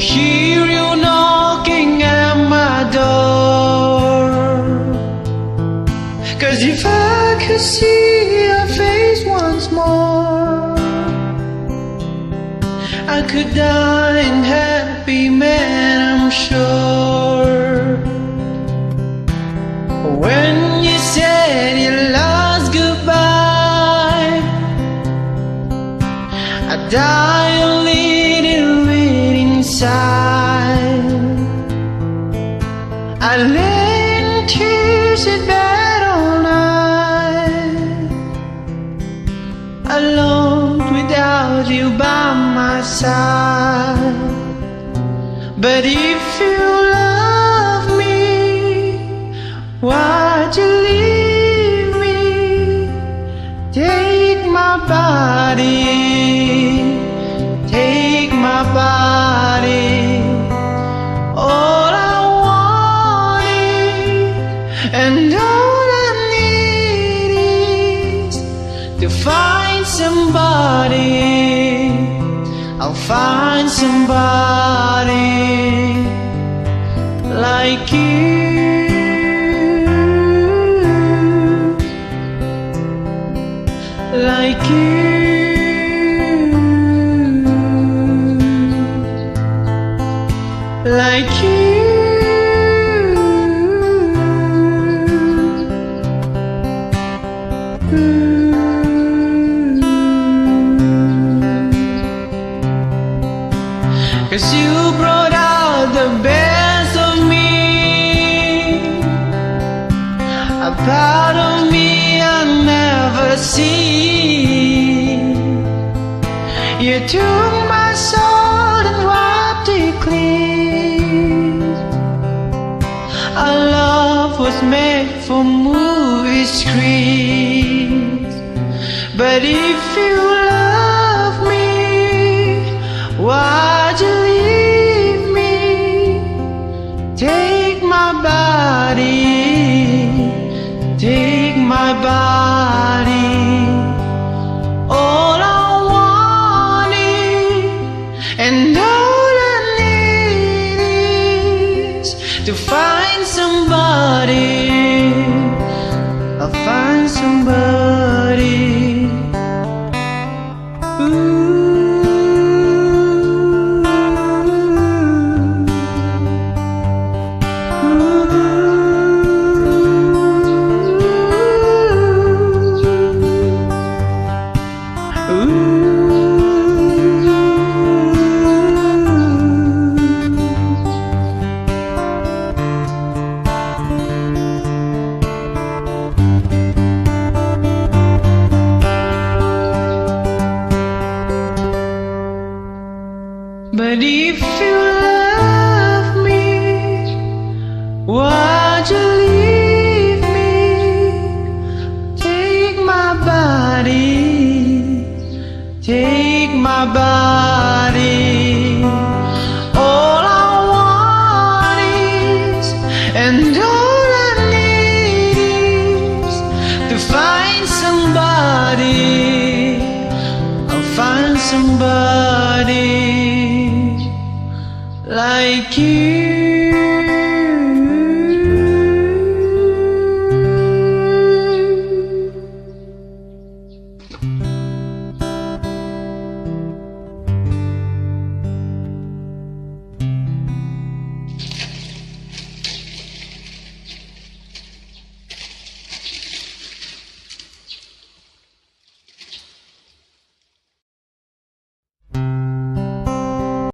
hear you knocking at my door. 'Cause if I could see your face once more, I could die in happy, man, I'm sure. When you said your last goodbye, I die a little bit inside. I lay in tears at bed all night, alone without you by my side. But if you love me, why'd you leave me? Take my body, take my body. All I wanted and all I need is to find somebody. I'll find somebody like you, like you, like you. 'Cause you brought out the best of me, a part of me I never see. You took my soul and wiped it clean. Our love was made for movie screens. But if you love me, why'd you leave me? Take my body, take my body. All I wanted and all I need is to find somebody. I'll find somebody. Ooh. But if you love me, why?